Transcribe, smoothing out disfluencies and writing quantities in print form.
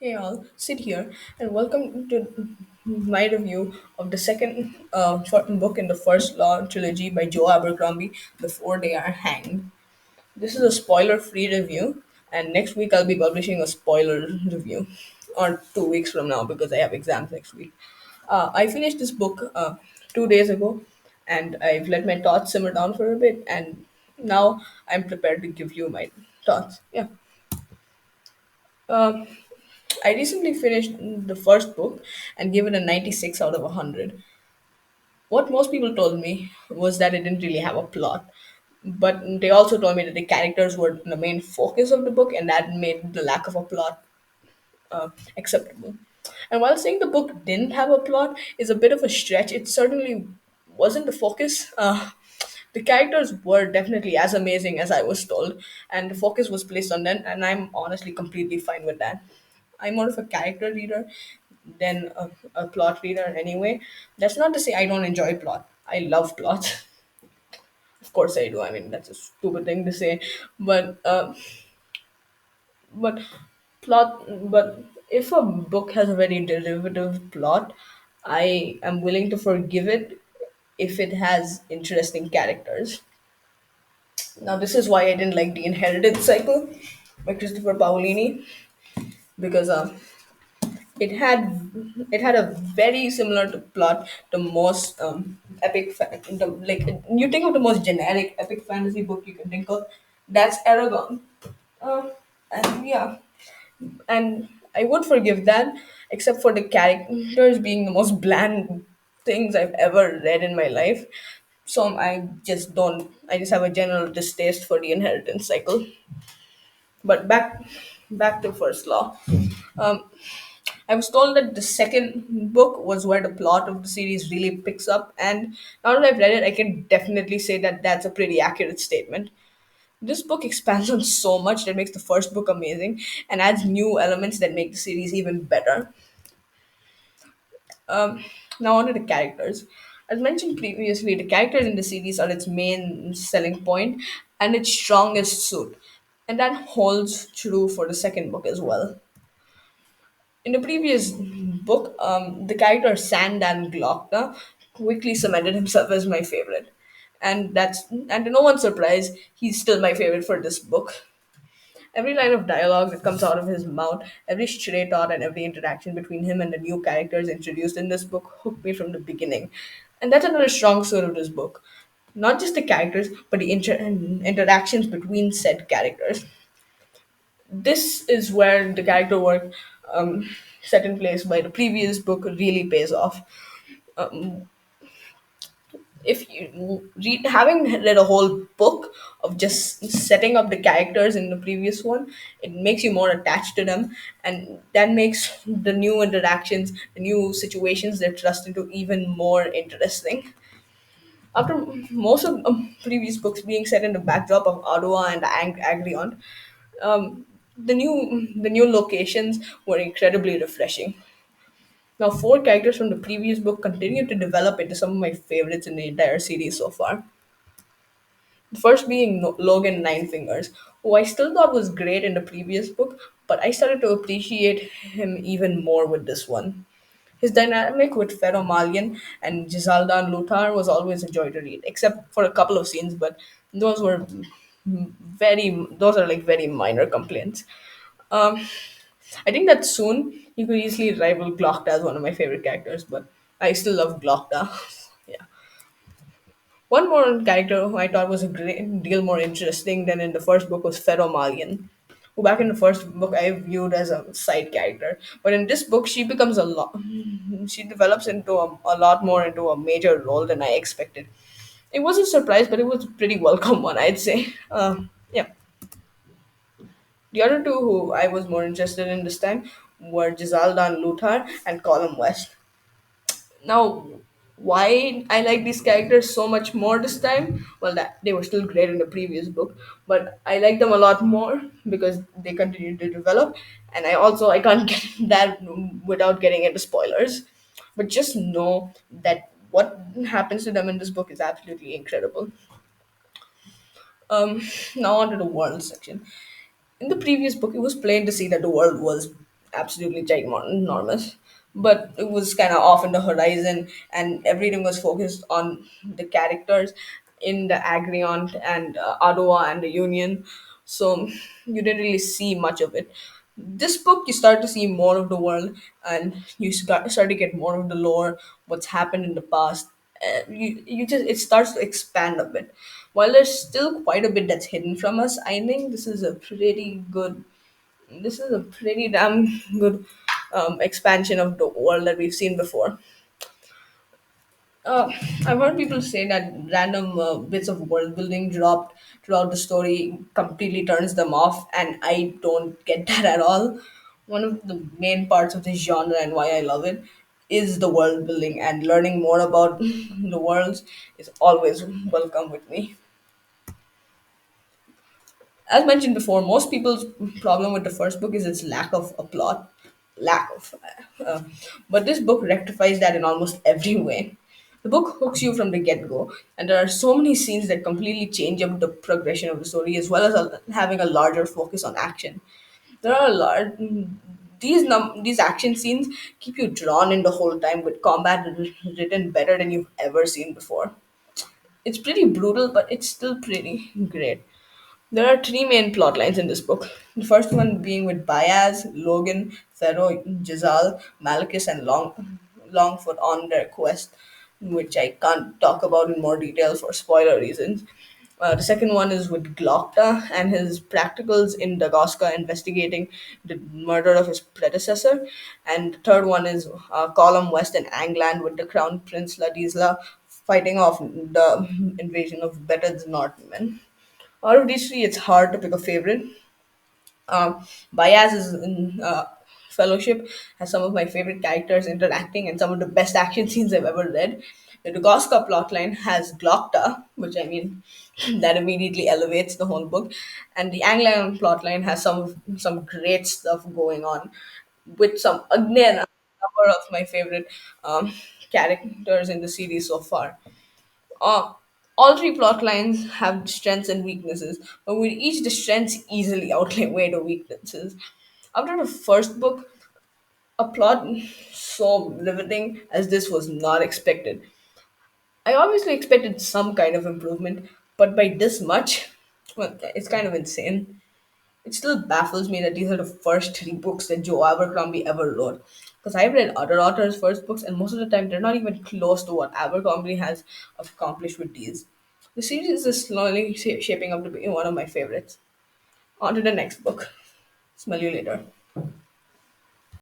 Hey all, sit here and welcome to my review of the second short book in the first Law trilogy by Joe Abercrombie, Before They Are Hanged. This is a spoiler-free review, and next week I'll be publishing a spoiler review, or 2 weeks from now because I have exams next week. I finished this book 2 days ago, and I've let my thoughts simmer down for a bit, and now I'm prepared to give you my thoughts. Yeah. Uh, I recently finished the first book and gave it a 96 out of 100. What most people told me was that it didn't really have a plot, but they also told me that the characters were the main focus of the book, and that made the lack of a plot acceptable. And while saying the book didn't have a plot is a bit of a stretch, it certainly wasn't the focus. The characters were definitely as amazing as I was told, and the focus was placed on them, and I'm honestly completely fine with that. I'm more of a character reader than a plot reader anyway. That's not to say I don't enjoy plot. I love plots. Of course I do. I mean, that's a stupid thing to say. But but but if a book has a very derivative plot, I am willing to forgive it if it has interesting characters. Now this is why I didn't like The Inheritance Cycle by Christopher Paolini, because it had a very similar to plot to most like you think of the most generic epic fantasy book you can think of, that's Aragon. And yeah, and I would forgive that, except for the characters being the most bland things I've ever read in my life. So I just don't. I just have a general distaste for The Inheritance Cycle. But back to First Law. Um, I was told that the second book was where the plot of the series really picks up, and now that I've read it, I can definitely say that that's a pretty accurate statement. This book expands on so much that makes the first book amazing and adds new elements that make the series even better. Now, on to the characters. As mentioned previously, the characters in the series are its main selling point and its strongest suit. And that holds true for the second book as well. In the previous book, the character Sandan Glockner quickly cemented himself as my favorite. And to no one's surprise, he's still my favorite for this book. Every line of dialogue that comes out of his mouth, every stray thought, and every interaction between him and the new characters introduced in this book hooked me from the beginning. And that's another strong suit of this book. Not just the characters, but the interactions between said characters. This is where the character work set in place by the previous book really pays off. If you read having read a whole book of just setting up the characters in the previous one, it makes you more attached to them, and that makes the new interactions, the new situations they're thrust into, even more interesting. After most of previous books being set in the backdrop of Ottawa and Agrion, the new locations were incredibly refreshing. Now, four characters from the previous book continue to develop into some of my favorites in the entire series so far. The first being Logan Nine Fingers, who I still thought was great in the previous book, but I started to appreciate him even more with this one. His dynamic with Pharaoh Malian and Gisaldan Luthar was always a joy to read, except for a couple of scenes, but those were those are like very minor complaints. Um, I think that soon he could easily rival Glockta as one of my favorite characters, but I still love Glockta. Yeah. One more character who I thought was a great deal more interesting than in the first book was Pharaoh Malian, who back in the first book I viewed as a side character. But in this book, she becomes a lot. She develops into a lot more into a major role than I expected. It was a surprise, but it was a pretty welcome one, I'd say. Yeah. The other two who I was more interested in this time were Gisaldan Luthar and Colum West. Now, why I like these characters so much more this time? Well, that they were still great in the previous book, but I like them a lot more because they continue to develop, and I can't get that without getting into spoilers. But just know that what happens to them in this book is absolutely incredible. Now on to the world section. In the previous book, it was plain to see that the world was absolutely ginormous, but it was kind of off in the horizon, and everything was focused on the characters in the Agriont and Ottawa and the Union. So you didn't really see much of it. This book, you start to see more of the world, and start to get more of the lore, what's happened in the past. You just, it starts to expand a bit. While there's still quite a bit that's hidden from us, I think this is a pretty damn good expansion of the world that we've seen before. Uh, I've heard people say that random bits of world building dropped throughout the story completely turns them off, and I don't get that at all. One of the main parts of this genre and why I love it is the world building, and learning more about the worlds is always welcome with me. As mentioned before, most people's problem with the first book is its lack of a plot, lack of. Uh, but this book rectifies that in almost every way. The book hooks you from the get go, and there are so many scenes that completely change up the progression of the story, as well as having a larger focus on action. There are a lot. These action scenes keep you drawn in the whole time, with combat written better than you've ever seen before. It's pretty brutal, but it's still pretty great. There are three main plot lines in this book. The first one being with Baez, Logan, Pharaoh, Jazal, Malachus, and Longfoot on their quest, which I can't talk about in more detail for spoiler reasons. The second one is with Glocta and his practicals in Dagoska investigating the murder of his predecessor. And the third one is Column West and Angland with the Crown Prince Ladisla fighting off the invasion of Beted's Northmen. Out of these three, it's hard to pick a favorite. Bayaz is in Fellowship has some of my favorite characters interacting and some of the best action scenes I've ever read. The Dugoska plotline has Glokta, which I mean, that immediately elevates the whole book, and the Anglian plotline has some great stuff going on, with some again a number of my favorite characters in the series so far. Uh, all three plot lines have strengths and weaknesses, but with each the strengths easily outweigh the weaknesses. After the first book, a plot so riveting as this was not expected. I obviously expected some kind of improvement, but by this much, well, it's kind of insane. It still baffles me that these are the first three books that Joe Abercrombie ever wrote. Because I've read other authors' first books, and most of the time they're not even close to what Abercrombie has accomplished with these. The series is slowly shaping up to be one of my favorites. On to the next book. Smell you later.